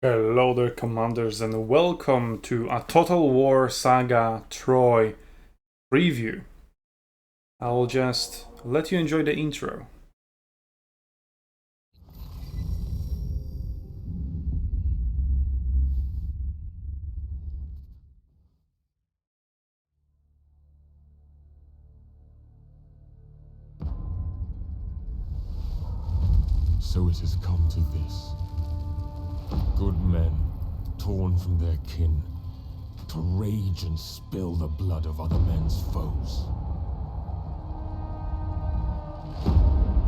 Hello there, commanders, and welcome to a Total War Saga Troy preview. I'll just let you enjoy the intro. So it has come to this. Good men, torn from their kin, to rage and spill the blood of other men's foes.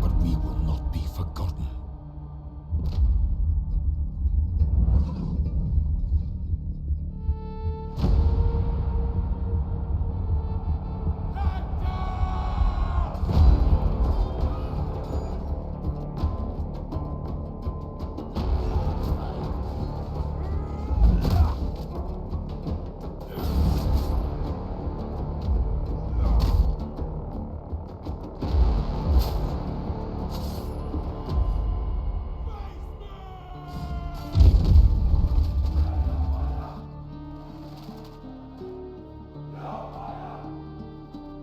But we will not be forgotten.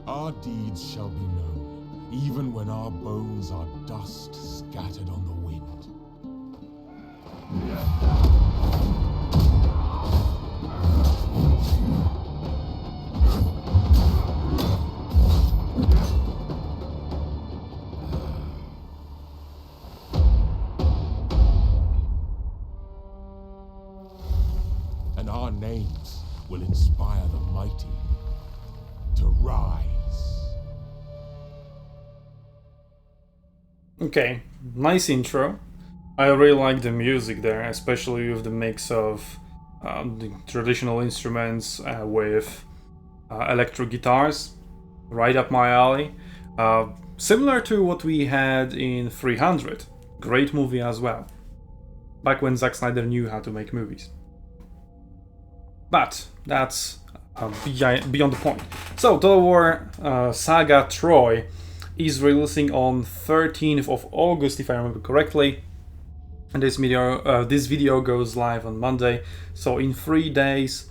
Our deeds shall be known, even when our bones are dust scattered on the wind. And our names will inspire the mighty to rise. Okay, nice intro. I really like the music there, especially with the mix of the traditional instruments with electro guitars. Right up my alley. Similar to what we had in 300. Great movie as well. Back when Zack Snyder knew how to make movies. But that's beyond the point. So, Total War Saga Troy is releasing on 13th of August, if I remember correctly. And this video goes live on Monday. So in 3 days,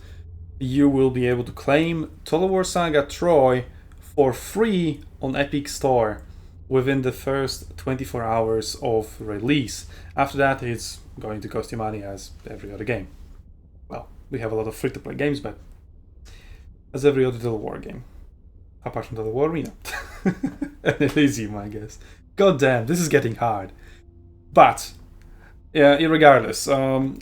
you will be able to claim Total War Saga Troy for free on Epic Store within the first 24 hours of release. After that, it's going to cost you money as every other game. Well, we have a lot of free-to-play games, but as every other Total War game. Apart from Total War Arena. And Elysium, I guess. God damn, this is getting hard. But, yeah, irregardless.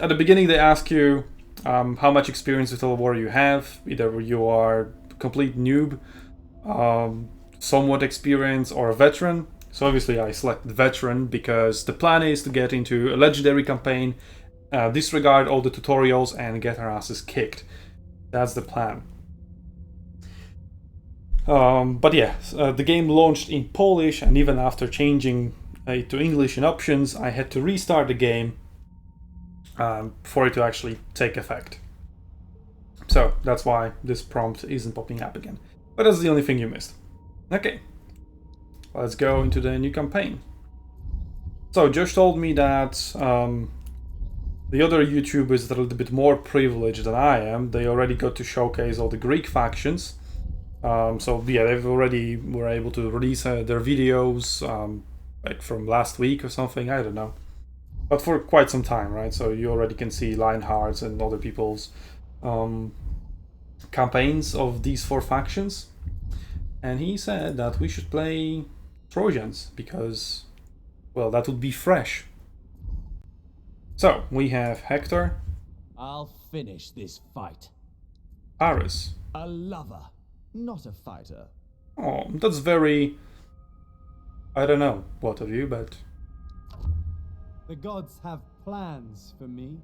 At the beginning they ask you how much experience with Total War you have. Either you are a complete noob, somewhat experienced, or a veteran. So obviously I selected veteran because the plan is to get into a legendary campaign, disregard all the tutorials, and get our asses kicked. That's the plan. But yeah, the game launched in Polish, and even after changing it to English in options, I had to restart the game for it to actually take effect. So that's why this prompt isn't popping up again. But that's the only thing you missed. Okay, let's go into the new campaign. So Josh told me that the other YouTubers that are a little bit more privileged than I am, they already got to showcase all the Greek factions. So yeah, they've already were able to release their videos like from last week or something, I don't know. But for quite some time, right? So you already can see Lionheart's and other people's campaigns of these 4 factions. And he said that we should play Trojans because, well, that would be fresh. So we have Hector. I'll finish this fight. Paris. A lover, not a fighter. Oh, that's very... I don't know what of you, but... The gods have plans for me.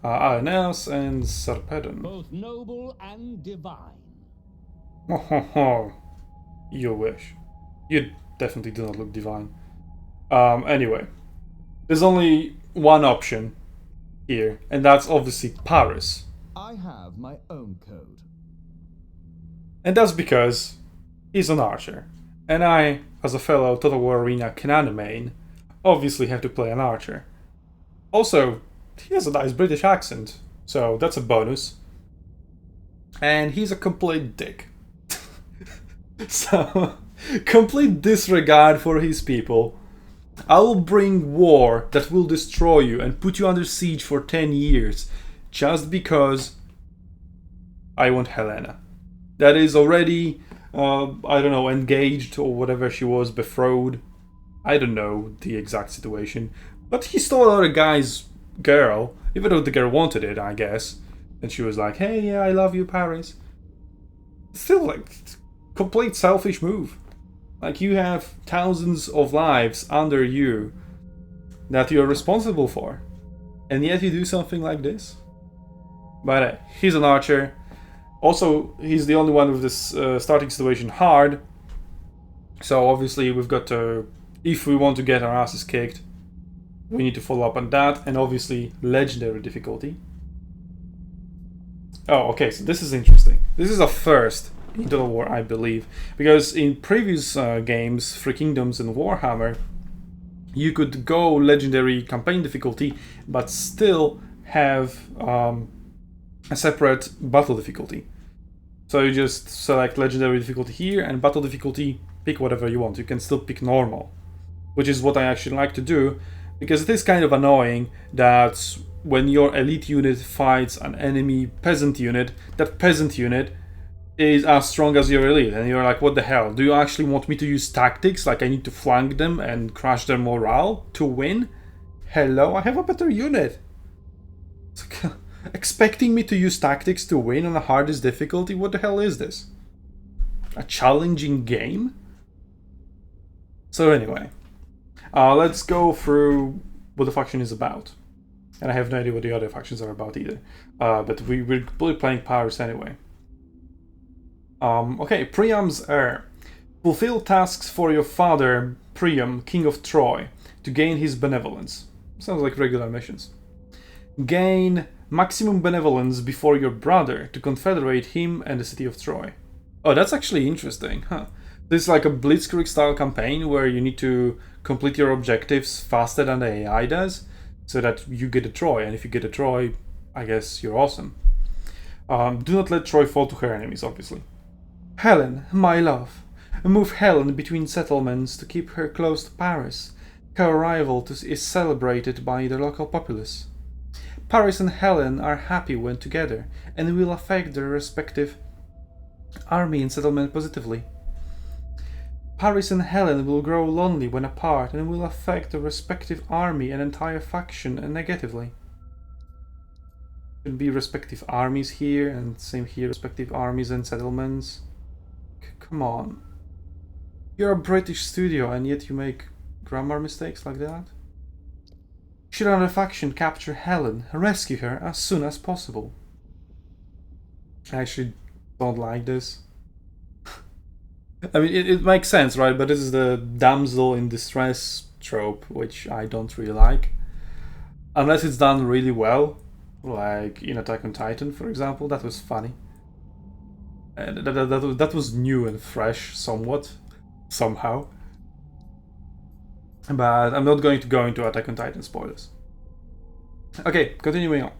Aeneas and Sarpedon. Both noble and divine. Oh, you wish. You definitely do not look divine. Anyway, there's only one option here, and that's obviously Paris. I have my own code. And that's because he's an archer. And I, as a fellow Total War Arena Canana main, obviously have to play an archer. Also, he has a nice British accent, so that's a bonus. And he's a complete dick. So, complete disregard for his people. I will bring war that will destroy you and put you under siege for 10 years just because I want Helena. That is already, I don't know, engaged or whatever she was, betrothed. I don't know the exact situation. But he stole another guy's girl, even though the girl wanted it, I guess. And she was like, hey, yeah, I love you, Paris. Still, like, complete selfish move. Like, you have thousands of lives under you that you're responsible for. And yet you do something like this? But he's an archer. Also, he's the only one with this starting situation hard. So obviously we've got to, if we want to get our asses kicked, we need to follow up on that. And obviously legendary difficulty. Oh, okay, so this is interesting. This is a first in Total War, I believe. Because in previous games, Three Kingdoms and Warhammer, you could go legendary campaign difficulty, but still have a separate battle difficulty. So you just select legendary difficulty here, and battle difficulty, pick whatever you want. You can still pick normal, which is what I actually like to do, because it is kind of annoying that when your elite unit fights an enemy peasant unit, that peasant unit is as strong as your elite, and you're like, what the hell? Do you actually want me to use tactics, like I need to flank them and crush their morale to win? Hello, I have a better unit. Expecting me to use tactics to win on the hardest difficulty? What the hell is this? A challenging game? So anyway, let's go through what the faction is about. And I have no idea what the other factions are about either. But we're playing Paris anyway. Okay, Priam's heir. Fulfill tasks for your father, Priam, king of Troy, to gain his benevolence. Sounds like regular missions. Gain maximum benevolence before your brother to confederate him and the city of Troy. Oh, that's actually interesting, huh? This is like a Blitzkrieg style campaign where you need to complete your objectives faster than the AI does, so that you get a Troy, and if you get a Troy, I guess you're awesome. Do not let Troy fall to her enemies, obviously. Helen, my love. Move Helen between settlements to keep her close to Paris. Her arrival is celebrated by the local populace. Paris and Helen are happy when together, and will affect their respective army and settlement positively. Paris and Helen will grow lonely when apart, and will affect the respective army and entire faction negatively. Should be respective armies here, and same here, respective armies and settlements. Come on. You're a British studio, and yet you make grammar mistakes like that? Should another faction capture Helen, rescue her as soon as possible. I actually don't like this. I mean, it makes sense, right? But this is the damsel in distress trope, which I don't really like. Unless it's done really well, like in Attack on Titan, for example. That was funny. That was new and fresh, somewhat, somehow. But I'm not going to go into Attack on Titan spoilers. Okay, continuing on.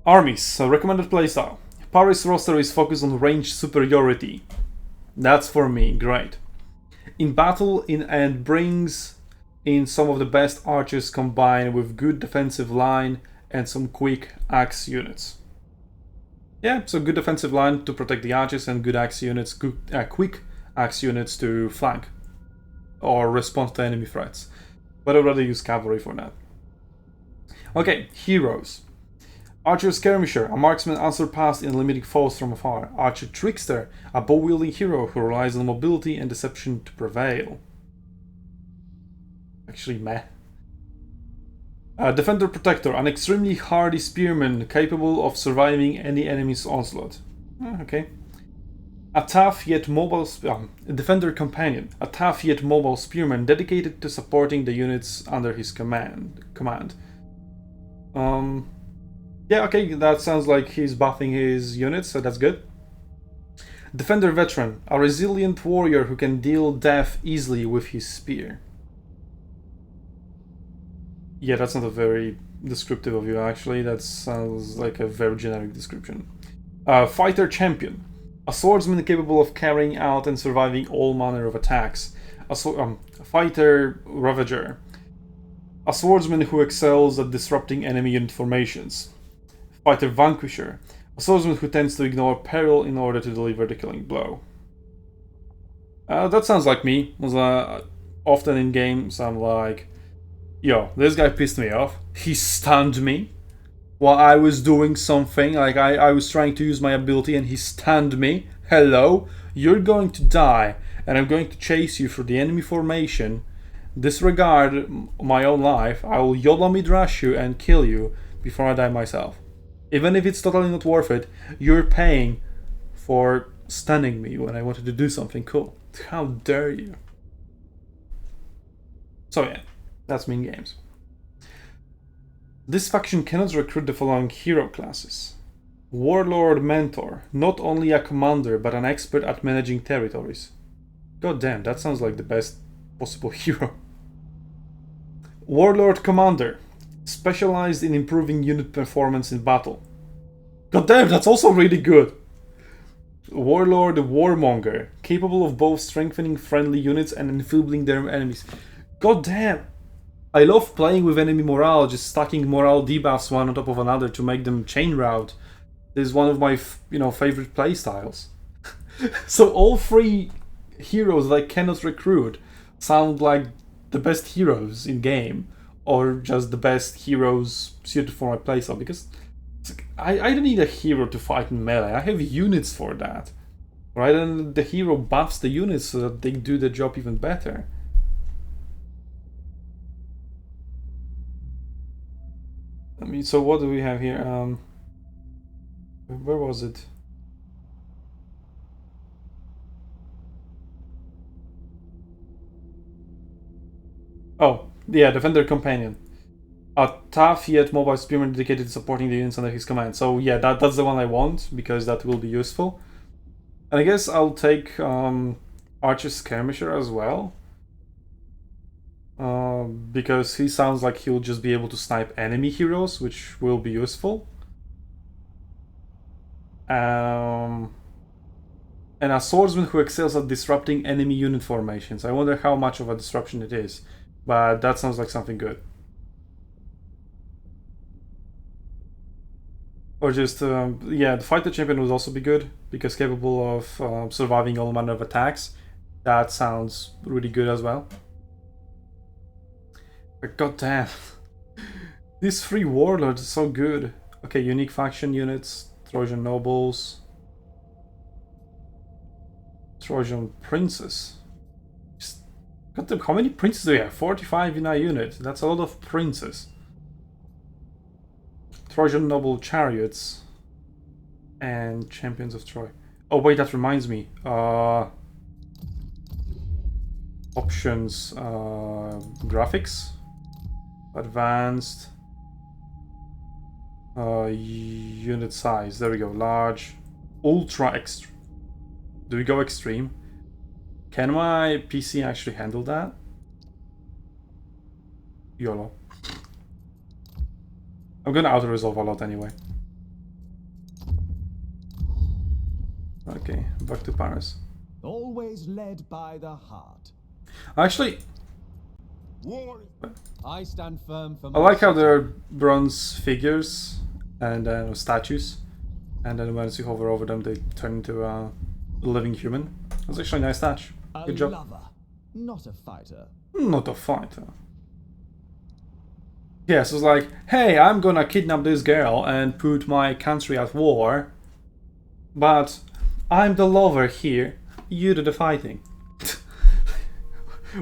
Armies, so recommended playstyle. Paris roster is focused on range superiority. That's for me, great. In battle, and brings in some of the best archers combined with good defensive line and some quick axe units. Yeah, so good defensive line to protect the archers and good axe units, quick axe units to flank or respond to enemy threats. But I'd rather use cavalry for that. Okay, heroes. Archer Skirmisher, a marksman unsurpassed in limiting foes from afar. Archer Trickster, a bow-wielding hero who relies on mobility and deception to prevail. Actually, meh. Defender Protector, an extremely hardy spearman capable of surviving any enemy's onslaught. Okay. A tough yet mobile Defender Companion, a tough yet mobile spearman dedicated to supporting the units under his command. Yeah, okay, that sounds like he's buffing his units, so that's good. Defender Veteran, a resilient warrior who can deal death easily with his spear. Yeah, that's not a very descriptive of you, actually. That sounds like a very generic description. Fighter champion. A swordsman capable of carrying out and surviving all manner of attacks. A fighter ravager. A swordsman who excels at disrupting enemy unit formations. Fighter vanquisher. A swordsman who tends to ignore peril in order to deliver the killing blow. That sounds like me. Often in games I'm like, yo, this guy pissed me off. He stunned me while I was doing something. Like I was trying to use my ability and he stunned me. Hello, you're going to die and I'm going to chase you through the enemy formation. Disregard my own life. I will Yoda Midrash you and kill you before I die myself. Even if it's totally not worth it, you're paying for stunning me when I wanted to do something cool. How dare you? So yeah, that's me in games. This faction cannot recruit the following hero classes. Warlord Mentor, not only a commander but an expert at managing territories. God damn, that sounds like the best possible hero. Warlord Commander, specialized in improving unit performance in battle. God damn, that's also really good. Warlord Warmonger, capable of both strengthening friendly units and enfeebling their enemies. God damn. I love playing with enemy morale, just stacking morale debuffs one on top of another to make them chain route. This is one of my favorite playstyles. So all three heroes that I cannot recruit sound like the best heroes in game, or just the best heroes suited for my playstyle, because I don't need a hero to fight in melee. I have units for that, right? And the hero buffs the units so that they do the job even better. I mean, so what do we have here? Where was it? Oh, yeah, Defender Companion. A tough yet mobile spearman dedicated to supporting the units under his command. So yeah, that's the one I want, because that will be useful. And I guess I'll take Archer Skirmisher as well. Because he sounds like he'll just be able to snipe enemy heroes, which will be useful. And a swordsman who excels at disrupting enemy unit formations. I wonder how much of a disruption it is, but that sounds like something good. Or just, yeah, the fighter champion would also be good, because capable of surviving all manner of attacks. That sounds really good as well. But goddamn, these three warlords are so good. Okay, unique faction units, Trojan nobles, Trojan princes. Goddamn, how many princes do we have? 45 in our unit. That's a lot of princes. Trojan noble chariots and champions of Troy. Oh wait, that reminds me. Options, graphics, advanced, unit size. There we go. Large, ultra extreme. Do we go extreme? Can my PC actually handle that? YOLO. I'm gonna auto-resolve a lot anyway. Okay, back to Paris. Always led by the heart. Actually, I stand firm for I like how there are bronze figures and statues, and then once you hover over them, they turn into a living human. That's actually a nice touch. Good job. lover, not a fighter. Not a fighter. Yes, it's like, hey, I'm gonna kidnap this girl and put my country at war, but I'm the lover here. You do the fighting.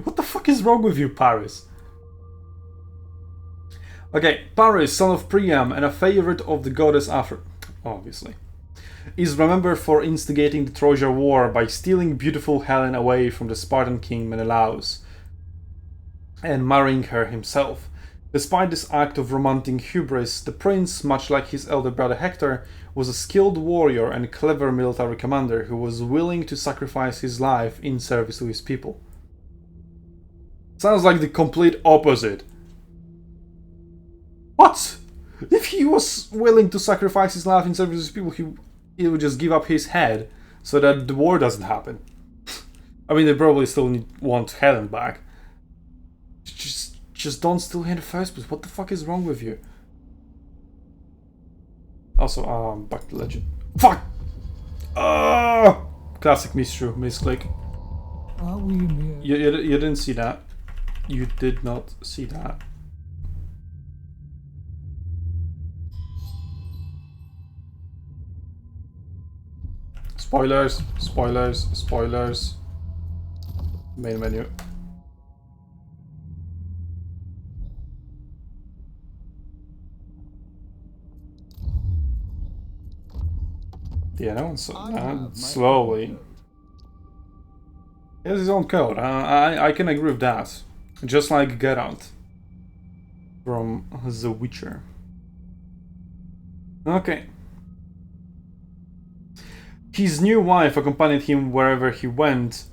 What the fuck is wrong with you, Paris? Okay, Paris, son of Priam and a favorite of the goddess Aphrodite, obviously, is remembered for instigating the Trojan War by stealing beautiful Helen away from the Spartan king Menelaus and marrying her himself. Despite this act of romantic hubris, the prince, much like his elder brother Hector, was a skilled warrior and clever military commander who was willing to sacrifice his life in service to his people. Sounds like the complete opposite What? If he was willing to sacrifice his life in service of his people, he would just give up his head so that the war doesn't happen. I mean, they probably still want Helen back. Just don't steal her in the first place. What the fuck is wrong with you? Also, back to legend. Fuck! Classic misclick. Are we mere... You didn't see that. You did not see that. Spoilers, spoilers, spoilers. Main menu. Yeah, that one's slowly. He has his own code. I can agree with that. Just like Geralt from The Witcher. Okay. His new wife accompanied him wherever he went,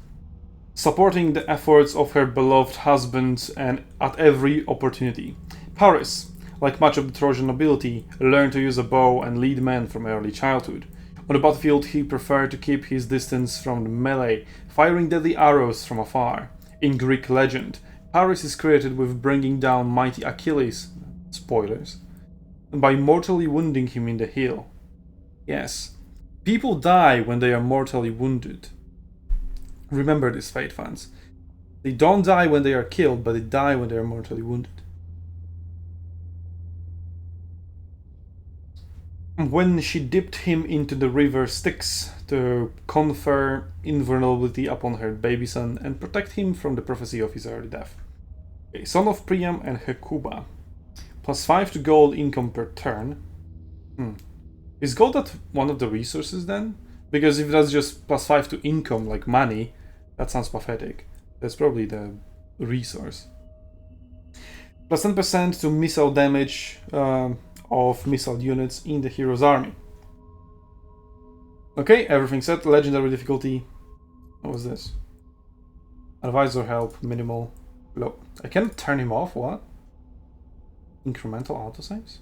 supporting the efforts of her beloved husband and at every opportunity. Paris, like much of the Trojan nobility, learned to use a bow and lead men from early childhood. On the battlefield, he preferred to keep his distance from the melee, firing deadly arrows from afar. In Greek legend, Paris is credited with bringing down mighty Achilles, spoilers, by mortally wounding him in the heel. Yes, people die when they are mortally wounded. Remember this, Fate fans. They don't die when they are killed, but they die when they are mortally wounded. When she dipped him into the river Styx to confer invulnerability upon her baby son and protect him from the prophecy of his early death. Okay, son of Priam and Hecuba. +5 to gold income per turn. Is gold at one of the resources then? Because if that's just +5 to income, like money, that sounds pathetic. That's probably the resource. +10% to missile damage of missile units in the hero's army. Okay, everything set. Legendary difficulty. What was this? Advisor help, minimal, low. I can't turn him off, what? Incremental autosaves?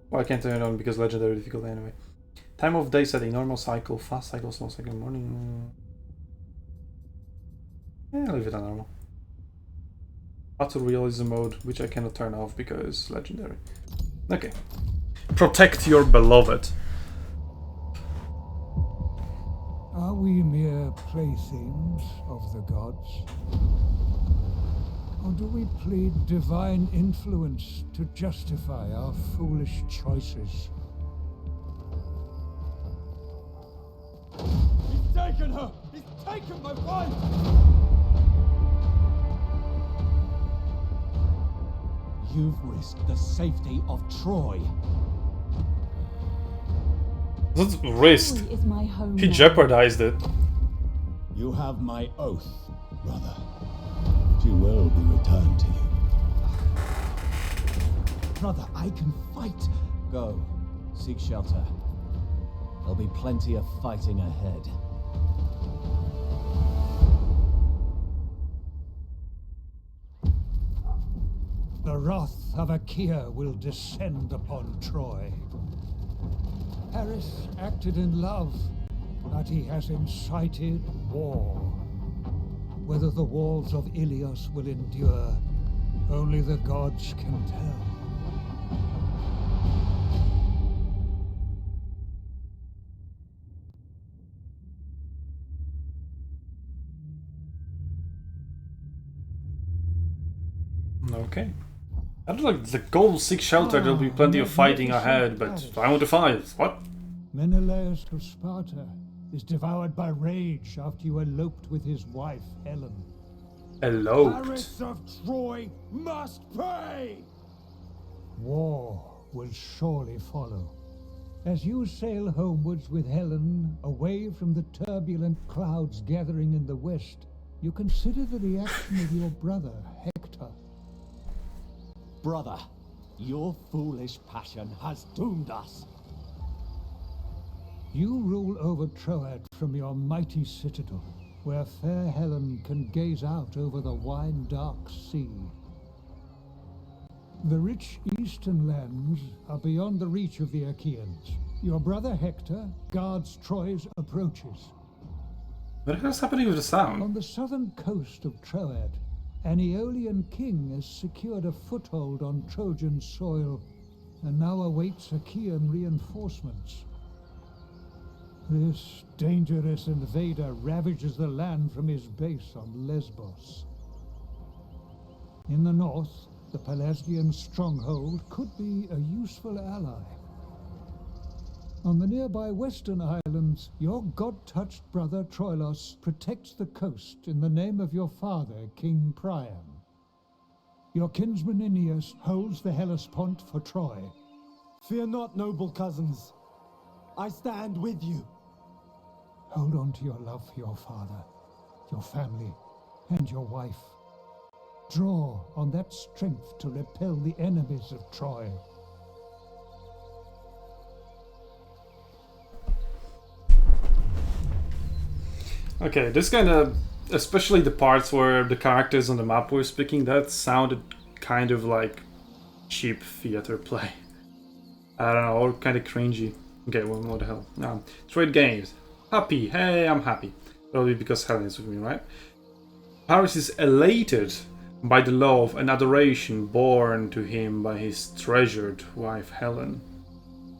Well, I can't turn it on because legendary difficulty anyway. Time of day setting, normal cycle, fast cycle, slow cycle, morning. Yeah, leave it on normal. Battle realism mode, which I cannot turn off because legendary. Okay. Protect your beloved. Are we mere playthings of the gods? Or do we plead divine influence to justify our foolish choices? He's taken her! He's taken my wife! You've risked the safety of Troy. That's risked. Troy is my home He now. jeopardized it. You have my oath, brother. She will be returned to you. Brother, I can fight. Go, seek shelter. There'll be plenty of fighting ahead. The wrath of Achaea will descend upon Troy. Paris acted in love, but he has incited war. Whether the walls of Ilios will endure, only the gods can tell. Okay. I don't like the goal 6 shelter, there'll be plenty of fighting ahead, but I want to fight. What? Menelaus of Sparta is devoured by rage after you eloped with his wife, Helen. Eloped. Paris of Troy must pay! War will surely follow. As you sail homewards with Helen, away from the turbulent clouds gathering in the west, you consider the reaction of your brother, Hector. Brother, your foolish passion has doomed us. You rule over Troad from your mighty citadel, where fair Helen can gaze out over the wide dark sea. The rich eastern lands are beyond the reach of the Achaeans. Your brother Hector guards Troy's approaches. What the hell's happening with the sound? On the southern coast of Troad, an Aeolian king has secured a foothold on Trojan soil and now awaits Achaean reinforcements. This dangerous invader ravages the land from his base on Lesbos. In the north, the Pelasgian stronghold could be a useful ally. On the nearby western islands, your god-touched brother Troilos protects the coast in the name of your father, King Priam. Your kinsman Aeneas holds the Hellespont for Troy. Fear not, noble cousins. I stand with you. Hold on to your love for your father, your family, and your wife. Draw on that strength to repel the enemies of Troy. Okay, this kind of, especially the parts where the characters on the map were speaking, that sounded kind of like cheap theater play. I don't know, or kind of cringy. Okay, well, what the hell. Trade games. Happy. Hey, I'm happy. Probably because Helen is with me, right? Paris is elated by the love and adoration born to him by his treasured wife Helen.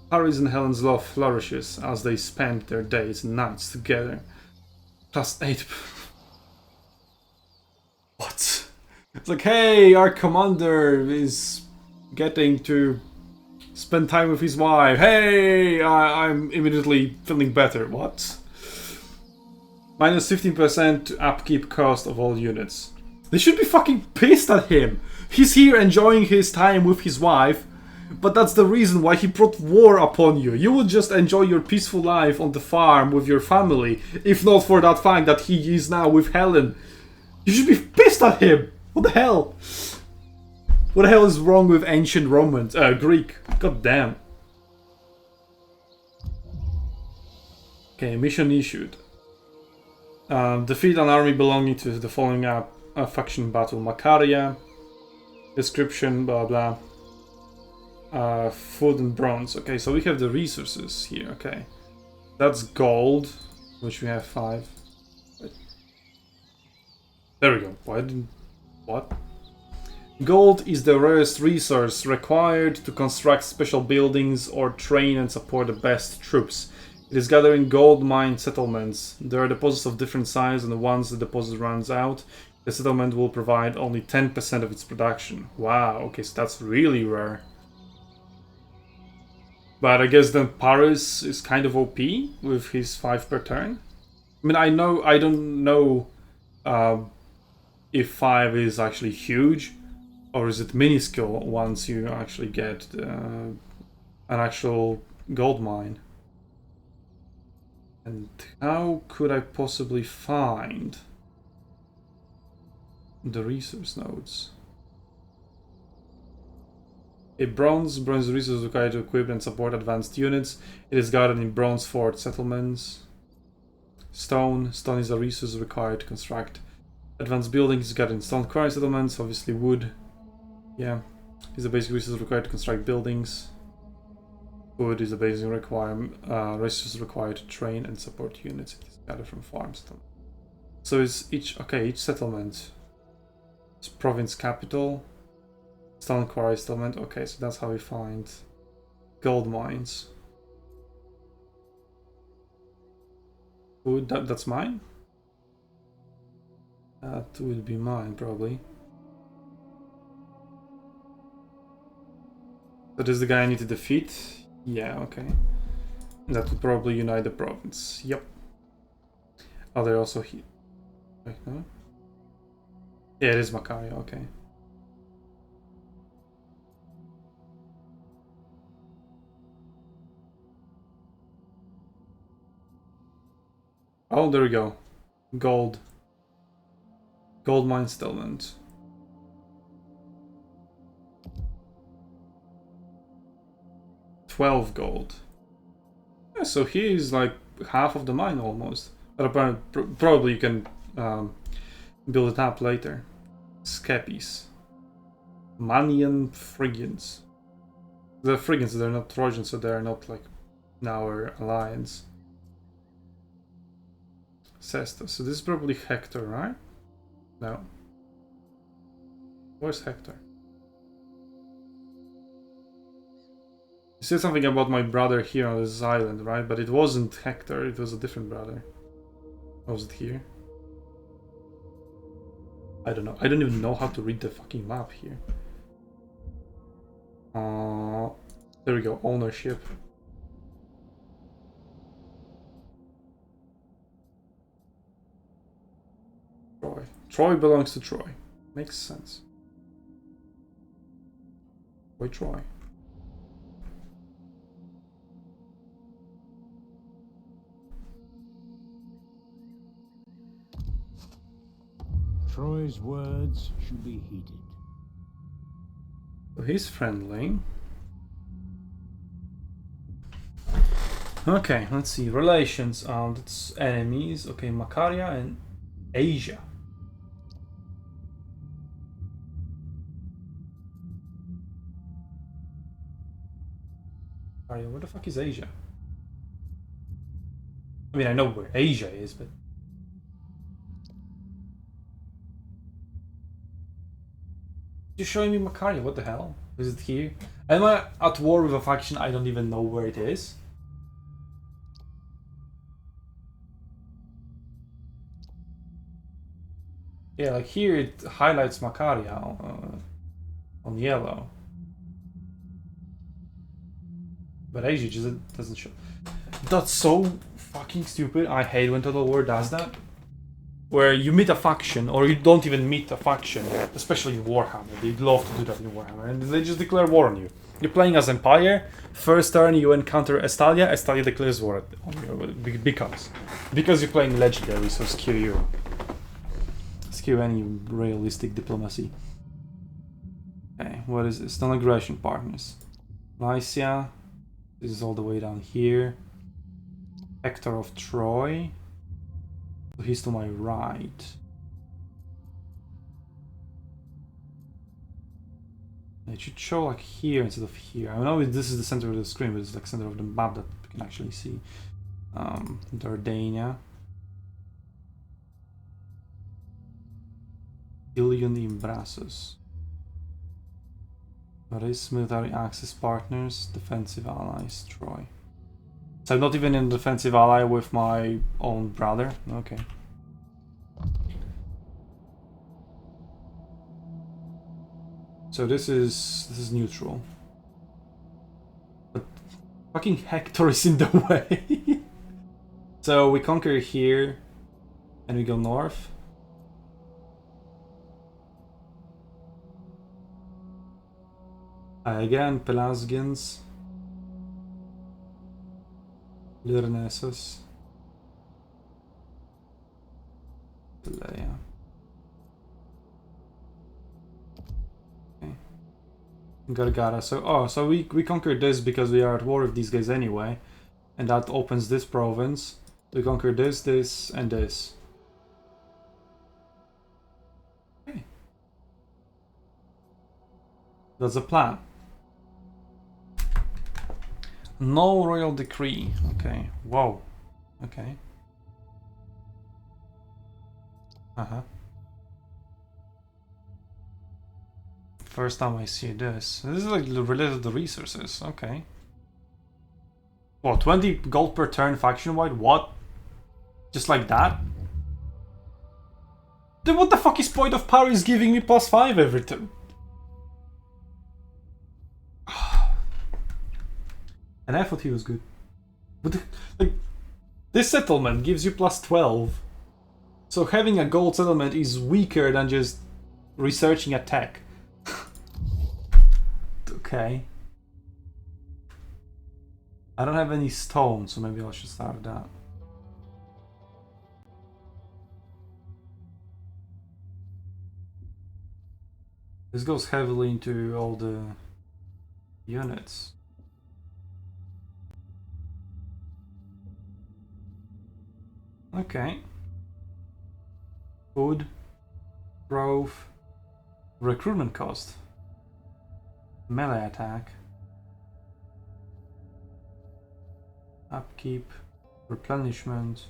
Paris and Helen's love flourishes as they spend their days and nights together. +8. What? It's like, hey, our commander is getting to spend time with his wife. Hey, I'm immediately feeling better. What? -15% upkeep cost of all units. They should be fucking pissed at him. He's here enjoying his time with his wife, but that's the reason why he brought war upon you. You would just enjoy your peaceful life on the farm with your family, if not for that fact that he is now with Helen. You should be pissed at him. What the hell? What the hell is wrong with ancient Romans? Greek. God damn. Okay, mission issued. Defeat an army belonging to the following faction battle. Macaria. Description, blah blah. Food and bronze. Okay, so we have the resources here. Okay. That's gold, which we have 5. There we go. Why didn't... What? Gold is the rarest resource required to construct special buildings or train and support the best troops. It is gathered in gold mine settlements. There are deposits of different size, and once the deposit runs out, the settlement will provide only 10% of its production. Wow, okay, so that's really rare. But I guess then Paris is kind of OP with his 5 per turn. I mean, I don't know if 5 is actually huge, or is it minuscule once you actually get an actual gold mine. And how could I possibly find the resource nodes? A bronze resource required to equip and support advanced units. It is gathered in bronze fort settlements. Stone is a resource required to construct advanced buildings. It's gathered in stone quarry settlements. Obviously wood, yeah, is a basic resource required to construct buildings. Wood is a basic resource required to train and support units. It is gathered from farms. So is each settlement is province capital. Stone quarry settlement. Okay, so that's how we find gold mines. Wood, that's mine? That would be mine, probably. So this is the guy I need to defeat? Yeah, okay. That would probably unite the province. Yep. Oh, they're also here. Wait, no? Yeah, it is Macaria, okay. Oh, there we go. Gold. Gold mine settlement. $12 gold. Yeah, so here is like half of the mine almost. But apparently, probably you can build it up later. Skepis. Manian Phrygians. The Phrygians, they're not Trojans, so they're not like in our alliance. Cestus. So this is probably Hector, right? No. Where's Hector? You said something about my brother here on this island, right? But it wasn't Hector, it was a different brother. Or was it here? I don't know. I don't even know how to read the fucking map here. There we go. Ownership. Troy. Troy belongs to Troy. Makes sense. Wait, Troy. Troy's words should be heeded. So he's friendly. Okay, let's see. Relations. That's enemies. Okay, Macaria and Asia. Macaria, where the fuck is Asia? I mean, I know where Asia is, but... You're showing me Macaria, what the hell? Is it here? Am I at war with a faction I don't even know where it is? Yeah, like here it highlights Macaria on yellow. But Asia just doesn't show. That's so fucking stupid. I hate when Total War does that. Where you meet a faction, or you don't even meet a faction, especially in Warhammer. They love to do that in Warhammer, and they just declare war on you. You're playing as Empire, first turn you encounter Estalia, Estalia declares war on you, because you're playing Legendary, so skew any realistic diplomacy. Okay, what is this? Non-aggression partners. Lycia, this is all the way down here. Hector of Troy. So he's to my right. It should show like here instead of here. I know this is the center of the screen, but it's like center of the map that you can actually see. Dardania. Ilion Imbrasus. Paris, military access partners, defensive allies, Troy. So I'm not even in defensive ally with my own brother. Okay. So this is neutral. But fucking Hector is in the way. So we conquer here and we go north. Again, Pelasgians. Lyrnessus. Leia. Okay. Gargara. So we conquered this because we are at war with these guys anyway. And that opens this province. We conquer this, this, and this. Okay. That's the plan. No royal decree. Okay. Whoa. Okay. First time I see this. This is like related to resources. Okay. What? 20 gold per turn faction wide? What? Just like that? Then what the fuck is Point of Power is giving me +5 every time? And I thought he was good. But like, this settlement gives you +12. So having a gold settlement is weaker than just researching a tech. Okay. I don't have any stone, so maybe I should start that. This goes heavily into all the units. Okay. Food, growth, recruitment cost. Melee attack. Upkeep. Replenishment.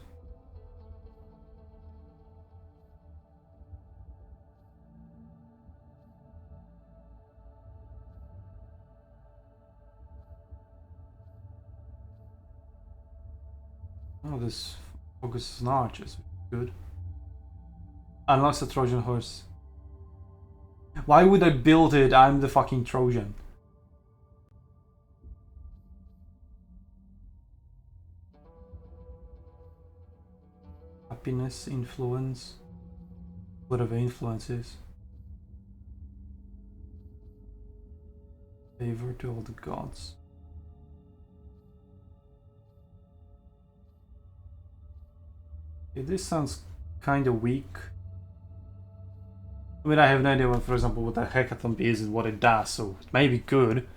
Oh, this focuses on archers. Good. Unlocks a Trojan horse. Why would I build it? I'm the fucking Trojan. Happiness, influence. Whatever influence is. Favor to all the gods. Yeah, this sounds kind of weak. I mean, I have no idea what, for example, what the hackathon is and what it does, so it may be good.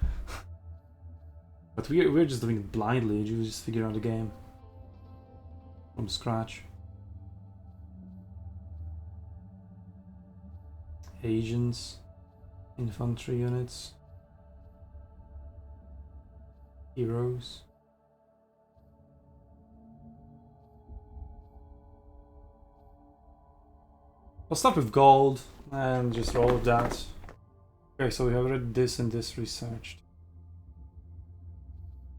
But we're just doing it blindly, you just figure out the game. From scratch. Agents. Infantry units. Heroes. I'll start with gold and just roll with that. Okay, so we have already this and this researched.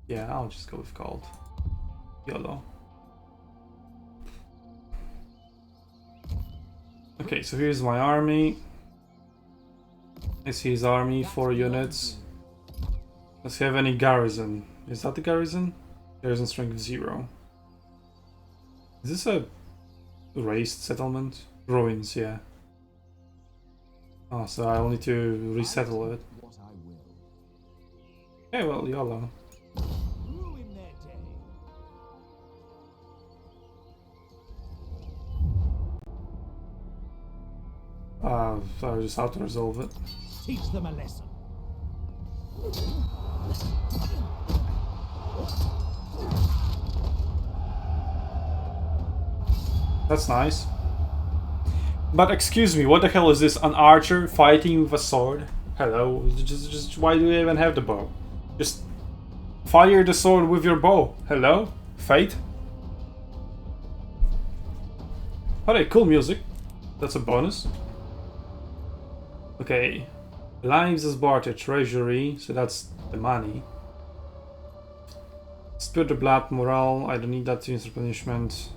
Yeah, I'll just go with gold. YOLO. Okay, so here's my army. This is his army, 4 units. Does he have any garrison? Is that the garrison? Garrison strength 0. Is this a raised settlement? Ruins, yeah. Oh, so I'll need to resettle it. Okay, well, YOLO. So I just have to resolve it. Teach them a lesson. That's nice. But excuse me, what the hell is this? An archer fighting with a sword? Hello? Just why do you even have the bow? Just fire the sword with your bow. Hello? Fate? Alright, cool music. That's a bonus. Okay. Lives as barter, treasury, so that's the money. Spirit of blood, morale, I don't need that to instant punishment.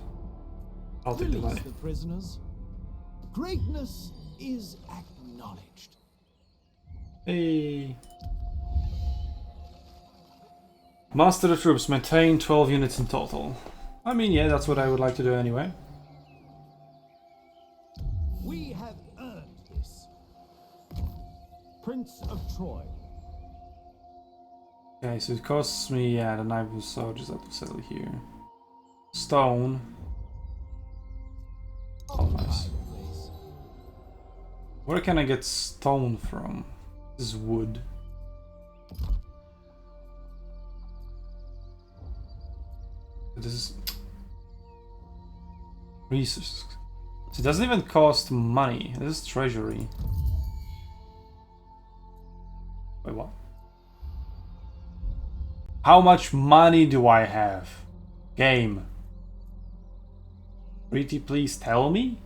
I'll take the money. The prisoners. Greatness is acknowledged. Hey. Master the troops, maintain 12 units in total. I mean, yeah, that's what I would like to do anyway. We have earned this. Prince of Troy. Okay, so it costs me, yeah, the knife was so just have to settle here. Stone. Oh, nice. Where can I get stone from? This is wood. This is resources. So it doesn't even cost money. This is treasury. Wait, what? How much money do I have? Game. Pretty please tell me?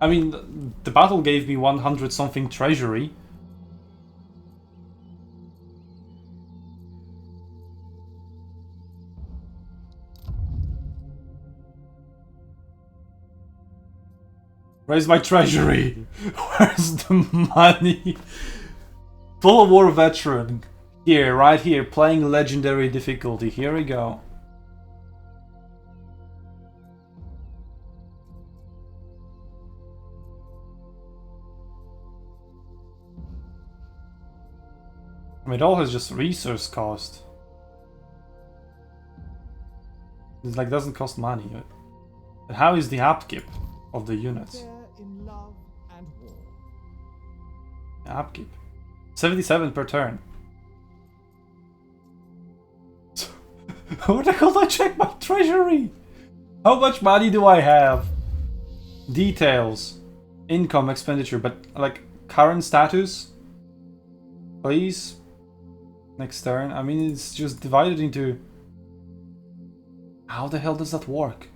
I mean, the battle gave me 100 something treasury. Where's my treasury? Where's the money? Full of War veteran. Here, right here, playing legendary difficulty. Here we go. I mean, it all has just resource cost. It's like doesn't cost money. But how is the upkeep of the units? In love and war. Upkeep. 77 per turn. What the hell do I check my treasury? How much money do I have? Details. Income, expenditure, but like current status? Please? next turn. I mean, it's just divided into... How the hell does that work?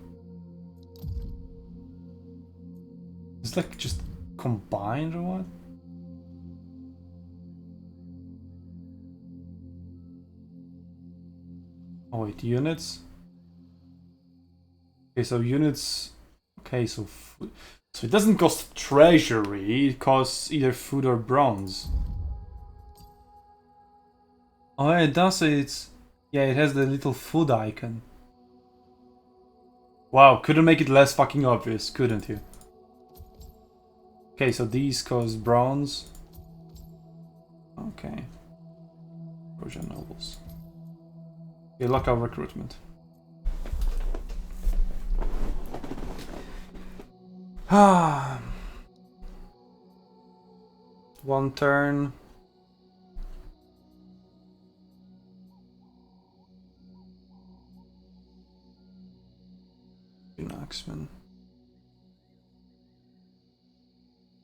It's like just combined or what? Oh wait, units? Okay, so units... Okay, so it doesn't cost treasury, it costs either food or bronze. Oh yeah, it does say it's... Yeah, it has the little food icon. Wow, couldn't make it less fucking obvious, couldn't you? Okay, so these cost bronze. Okay. Persian nobles. Okay, local recruitment. Ah. One turn. Axeman.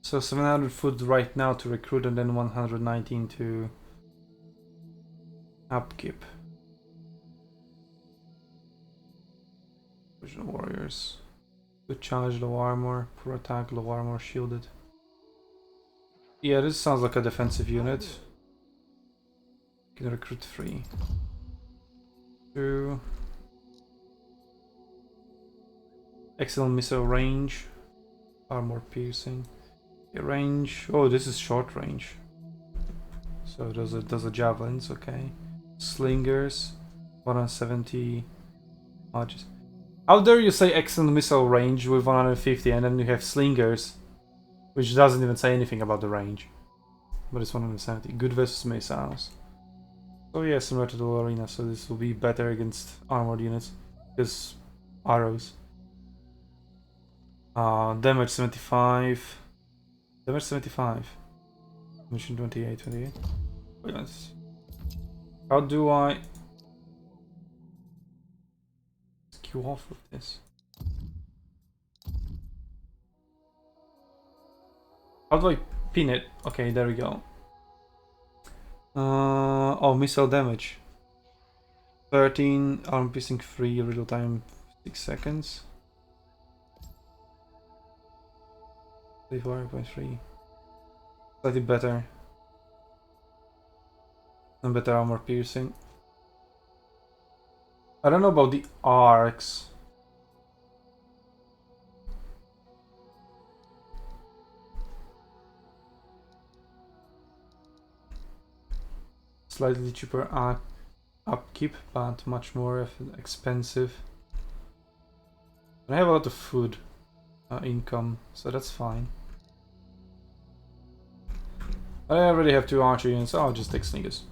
So 700 food right now to recruit and then 119 to upkeep. Persian warriors. Good charge, low armor, poor attack, low armor, shielded. Yeah, this sounds like a defensive unit. Can recruit 3. 2. Excellent missile range. Armor piercing. Range. Oh, this is short range. So those are javelins, okay. Slingers. 170 arches. How dare you say excellent missile range with 150 and then you have slingers, which doesn't even say anything about the range. But it's 170. Good versus missiles. So yeah, similar to the arena, so this will be better against armored units. Because arrows. Damage 75. Damage 75. Mission 28, 28. Wait, let's... How do I... Queue off with this? How do I pin it? Okay, there we go. Oh, missile damage. 13, arm piercing 3, real time 6 seconds. 34.3. Slightly better. And better armor piercing. I don't know about the arcs. Slightly cheaper upkeep, but much more expensive. I have a lot of food income, so that's fine. I already have 2 archer units, so I'll just take slingers.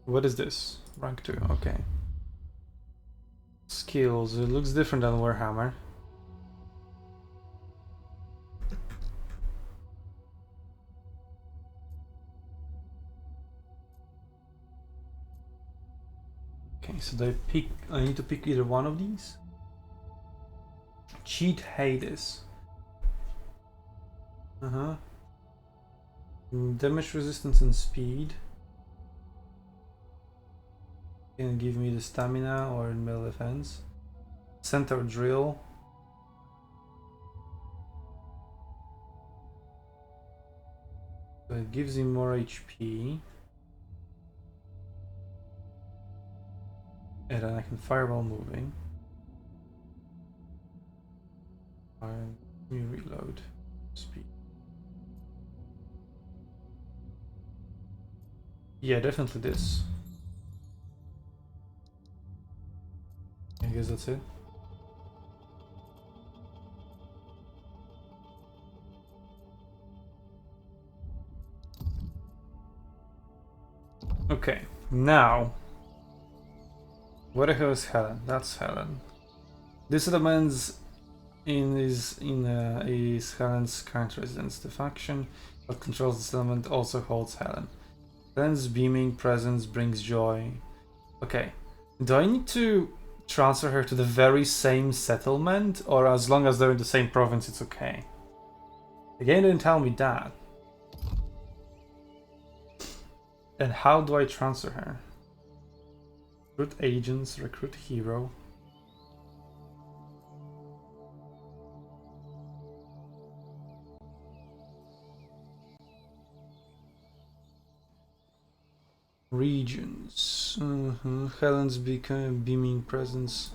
What is this? Rank 2, okay. Skills, it looks different than Warhammer. Okay, so I need to pick either one of these. Cheat Hades. Damage resistance and speed. Can give me the stamina or melee defense. Centaur drill. So it gives him more HP. And then I can fire while moving. And let me reload. Speed. Yeah, definitely this. I guess that's it. Okay, now where the hell is Helen? That's Helen. This settlement is Helen's current residence. The faction that controls the settlement also holds Helen. Helen's beaming presence brings joy. Okay, do I need to transfer her to the very same settlement, or as long as they're in the same province it's okay? The game didn't tell me that. And how do I transfer her? Recruit agents, recruit hero. Regions. Helen's beaming presence.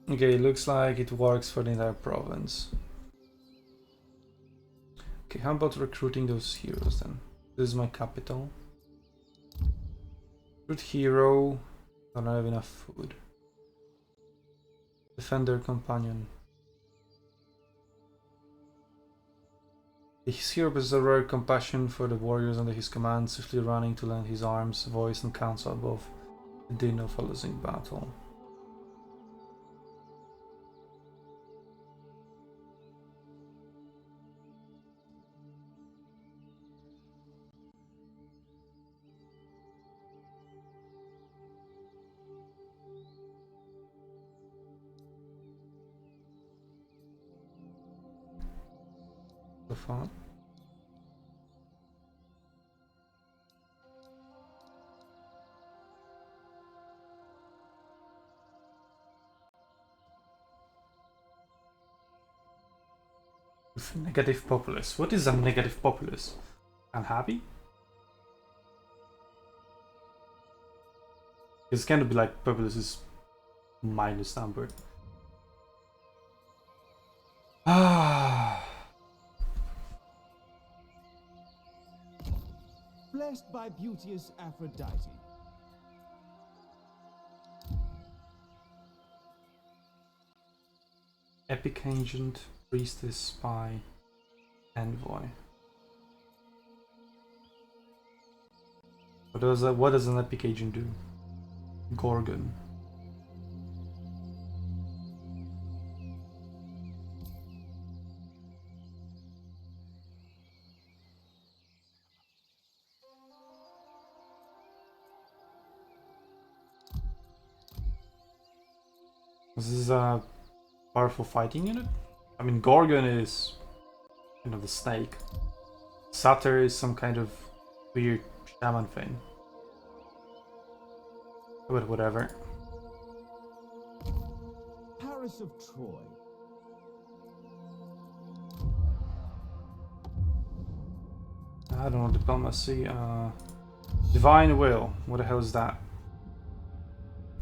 Okay, looks like it works for the entire province. Okay, how about recruiting those heroes then? This is my capital. Recruit hero. Don't have enough food. Defender companion. His hero possesses a rare compassion for the warriors under his command, swiftly running to lend his arms, voice, and counsel above the din of a losing battle. So far. With negative populace. What is a negative populace? Unhappy? It's kind of be like populace is minus numbered. Ah. Blessed by beauteous Aphrodite. Epic agent, priestess, spy, envoy. What does an epic agent do? Gorgon. This is a powerful fighting unit. I mean, Gorgon is, you know, the snake. Satyr is some kind of weird shaman thing. But whatever. Paris of Troy. I don't know, diplomacy. Divine will. What the hell is that?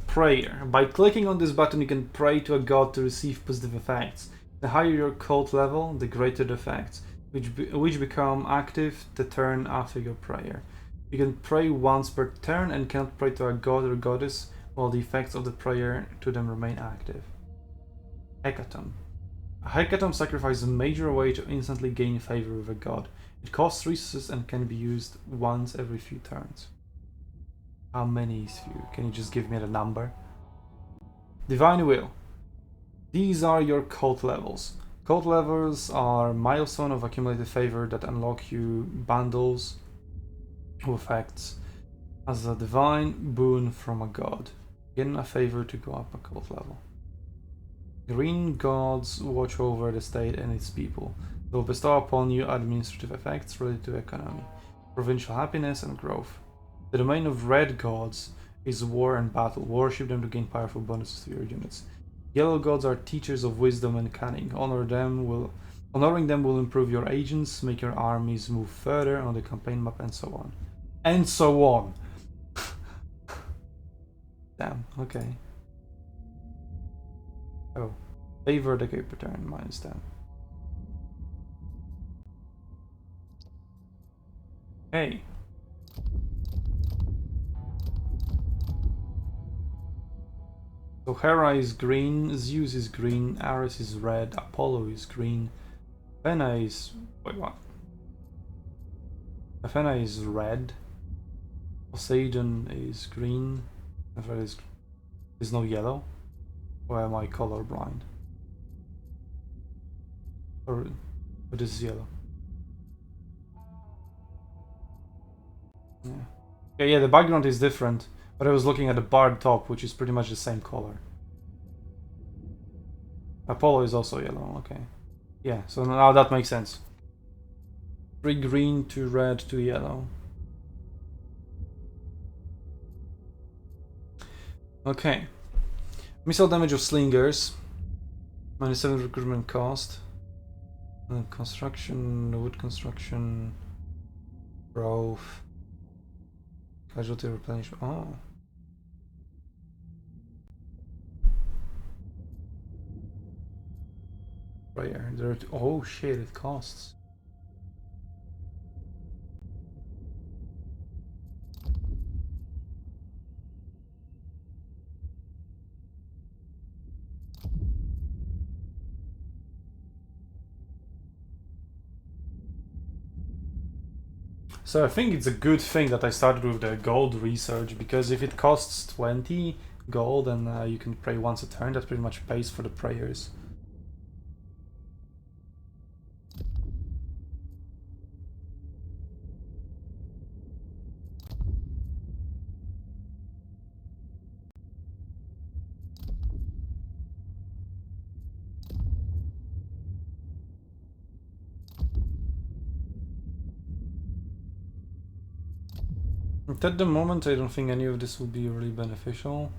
Prayer. By clicking on this button, you can pray to a god to receive positive effects. The higher your cult level, the greater the effects, which become active the turn after your prayer. You can pray once per turn and cannot pray to a god or goddess while the effects of the prayer to them remain active. Hecatomb. A hecatomb sacrifices a major way to instantly gain favor with a god. It costs resources and can be used once every few turns. How many is few? Can you just give me the number? Divine Will. These are your cult levels. Cult levels are milestone of accumulated favor that unlock you bundles of effects as a divine boon from a god. Gain a favor to go up a cult level. Green gods watch over the state and its people. They will bestow upon you administrative effects related to economy, provincial happiness, and growth. The domain of red gods is war and battle. Worship them to gain powerful bonuses to your units. Yellow gods are teachers of wisdom and cunning. Honoring them will improve your agents, make your armies move further on the campaign map, and so on. And so on. Damn, okay. Oh. Favor the cape return, -10. Hey. So Hera is green, Zeus is green, Ares is red, Apollo is green, Athena is... wait, what? Athena is red, Poseidon is green, there's no yellow? Or am I colorblind? Or what is yellow? Yeah. Yeah, the background is different. But I was looking at the bar top, which is pretty much the same color. Apollo is also yellow, okay. Yeah, so now that makes sense. 3 green, 2 red, 2 yellow. Okay. Missile damage of slingers. -7 recruitment cost. Construction, wood construction. Growth. Casualty replenishment. Oh. Prayer. Oh shit, it costs. So I think it's a good thing that I started with the gold research, because if it costs 20 gold and you can pray once a turn, that pretty much pays for the prayers. At the moment, I don't think any of this will be really beneficial.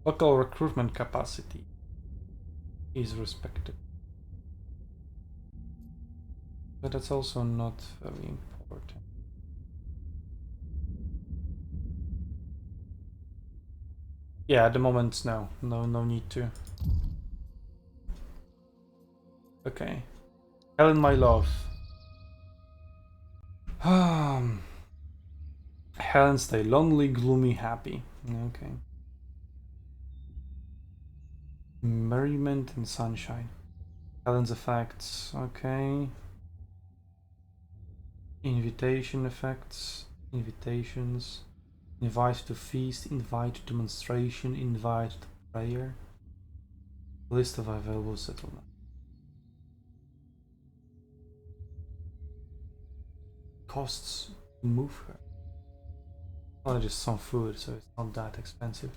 Local recruitment capacity is respected. But that's also not very important. Yeah, at the moment, no need to. Okay. Helen, my love. Helen, stay lonely, gloomy, happy. Okay. Merriment and sunshine. Helen's effects. Okay. Invitation effects. Invitations. Invite to feast, invite to demonstration, invite to prayer. List of available settlement. Costs to move her. Well, just some food, so it's not that expensive.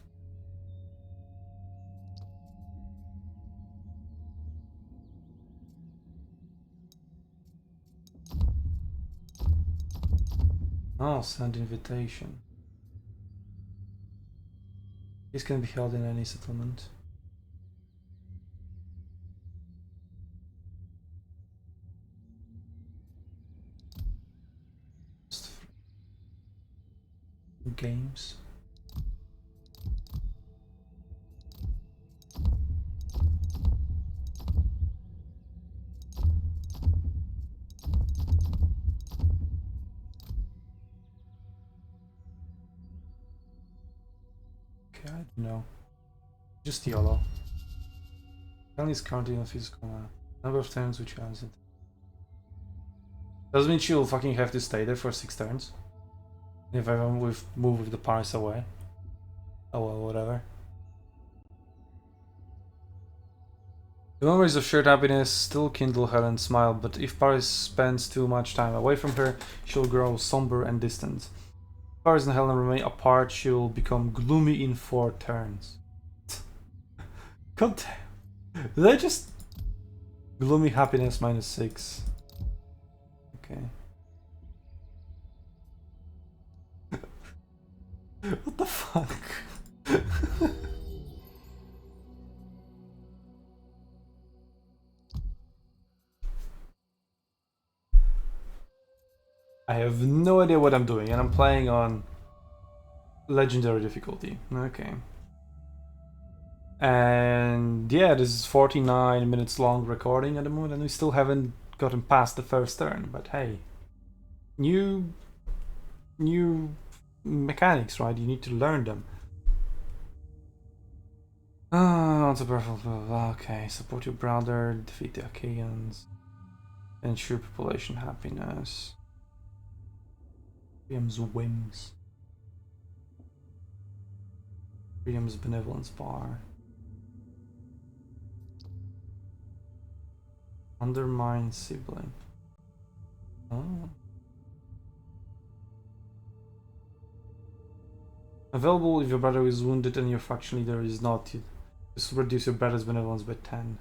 Oh, send invitation. This can be held in any settlement. Games. Okay, I don't know. Just YOLO. Kelly is currently on physical number of turns which has it. Doesn't mean she'll fucking have to stay there for 6 turns. If I move with the Paris away. Oh well, whatever. The memories of shared happiness still kindle Helen's smile, but if Paris spends too much time away from her, she'll grow somber and distant. If Paris and Helen remain apart, she'll become gloomy in 4 turns. God damn. Did I just... Gloomy happiness -6. Okay. What the fuck? I have no idea what I'm doing, and I'm playing on legendary difficulty. Okay. And yeah, this is 49 minutes long recording at the moment, and we still haven't gotten past the first turn. But hey, new mechanics, right? You need to learn them. It's a powerful. Okay, support your brother, defeat the Achaeans, ensure population happiness. Priam's wings. Priam's benevolence bar. Undermine sibling. Oh. Available if your brother is wounded and your faction leader is not. Just reduce your brother's benevolence by 10.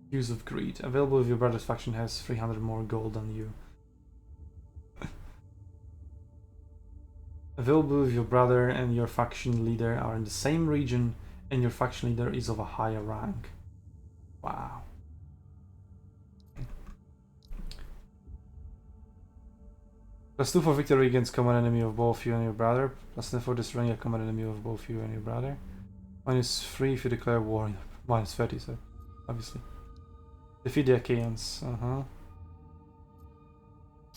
Use of greed. Available if your brother's faction has 300 more gold than you. Available if your brother and your faction leader are in the same region and your faction leader is of a higher rank. Wow. +2 for victory against common enemy of both you and your brother. +10 for destroying a common enemy of both you and your brother. -3 if you declare war. -30, so obviously. Defeat the Achaeans.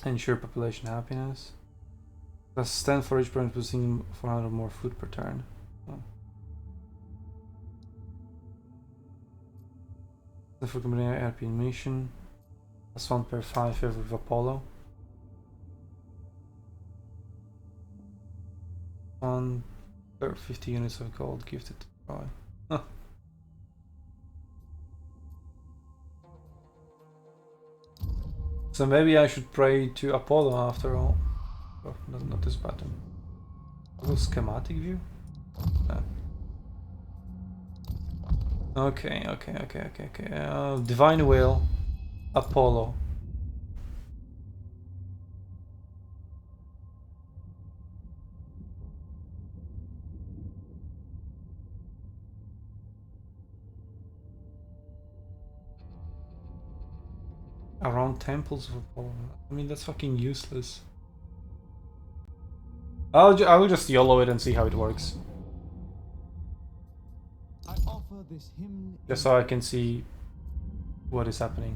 Ensure population happiness. +10 for each province producing 400 more food per turn. For completing an European mission. +1 per 5 with Apollo. 1 per 50 units of gold gifted to Troy. Huh. So maybe I should pray to Apollo after all. Oh, not this button. Little schematic view? Okay. Divine Will, Apollo. Around temples of Apollo. I mean, that's fucking useless. I will just YOLO it and see how it works. I offer this hymn Just so I can see what is happening.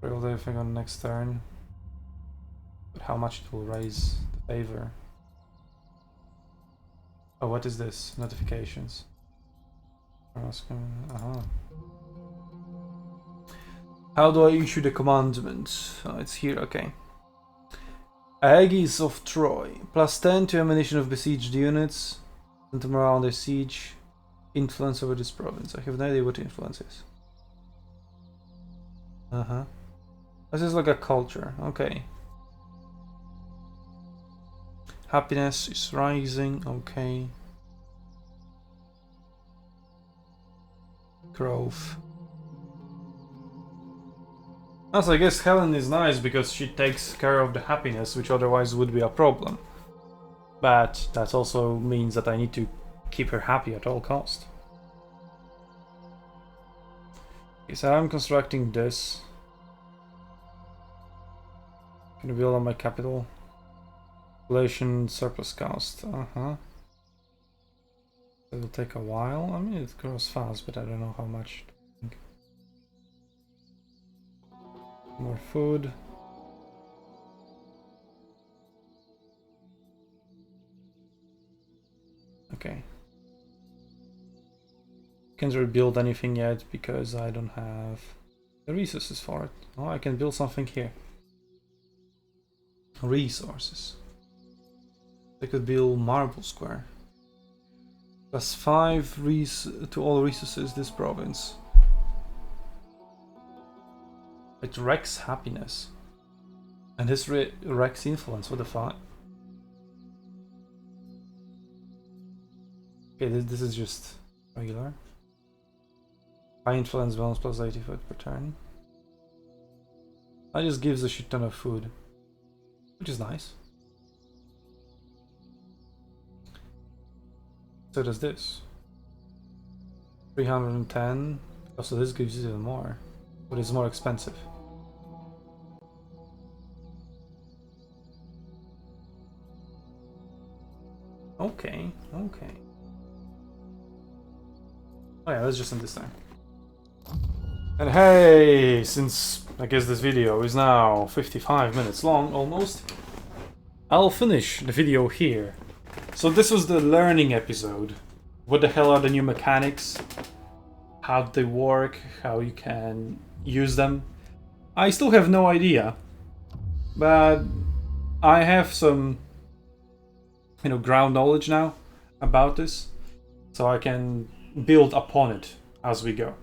Build everything on next turn. But how much it will raise the favor. Oh, what is this? Notifications. How do I issue the commandment? Oh, it's here, okay. Aegis of Troy. +10 to ammunition of besieged units. Send them around the siege. Influence over this province. I have no idea what influence is. This is like a culture, okay. Happiness is rising, okay. Growth. Also, I guess Helen is nice because she takes care of the happiness, which otherwise would be a problem. But that also means that I need to keep her happy at all cost. Okay, so I'm constructing this. Can I build on my capital? Population surplus cost. It'll take a while. I mean, it grows fast, but I don't know how much. More food. Okay. Can't rebuild anything yet because I don't have the resources for it. Oh, I can build something here. Resources. I could build Marble Square. +5 to all resources this province. It wrecks happiness. And this wrecks influence, what the fuck? Okay, this is just regular. High influence bonus +80 food per turn. That just gives a shit ton of food. Which is nice. So does this. 310. Oh, so this gives you even more. But it's more expensive. Okay. Oh yeah, let's just end this time. And hey, since I guess this video is now 55 minutes long almost, I'll finish the video here. So this was the learning episode. What the hell are the new mechanics? How do they work? How you can use them? I still have no idea, but I have some ground knowledge now about this, so I can build upon it as we go.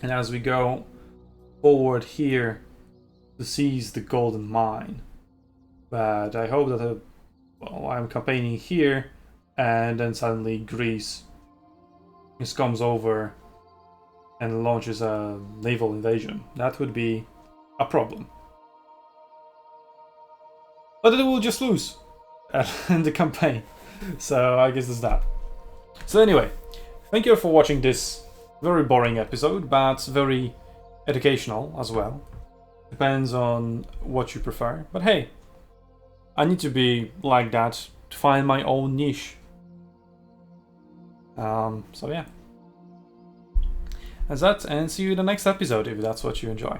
And as we go forward here to seize the golden mine, But I hope that I'm campaigning here, and then suddenly Greece just comes over and launches a naval invasion. That would be a problem. But it will just lose in the campaign. So I guess it's that. So anyway, thank you for watching this very boring episode, but very educational as well. Depends on what you prefer. But hey, I need to be like that to find my own niche. So yeah. That's that, and see you in the next episode if that's what you enjoy.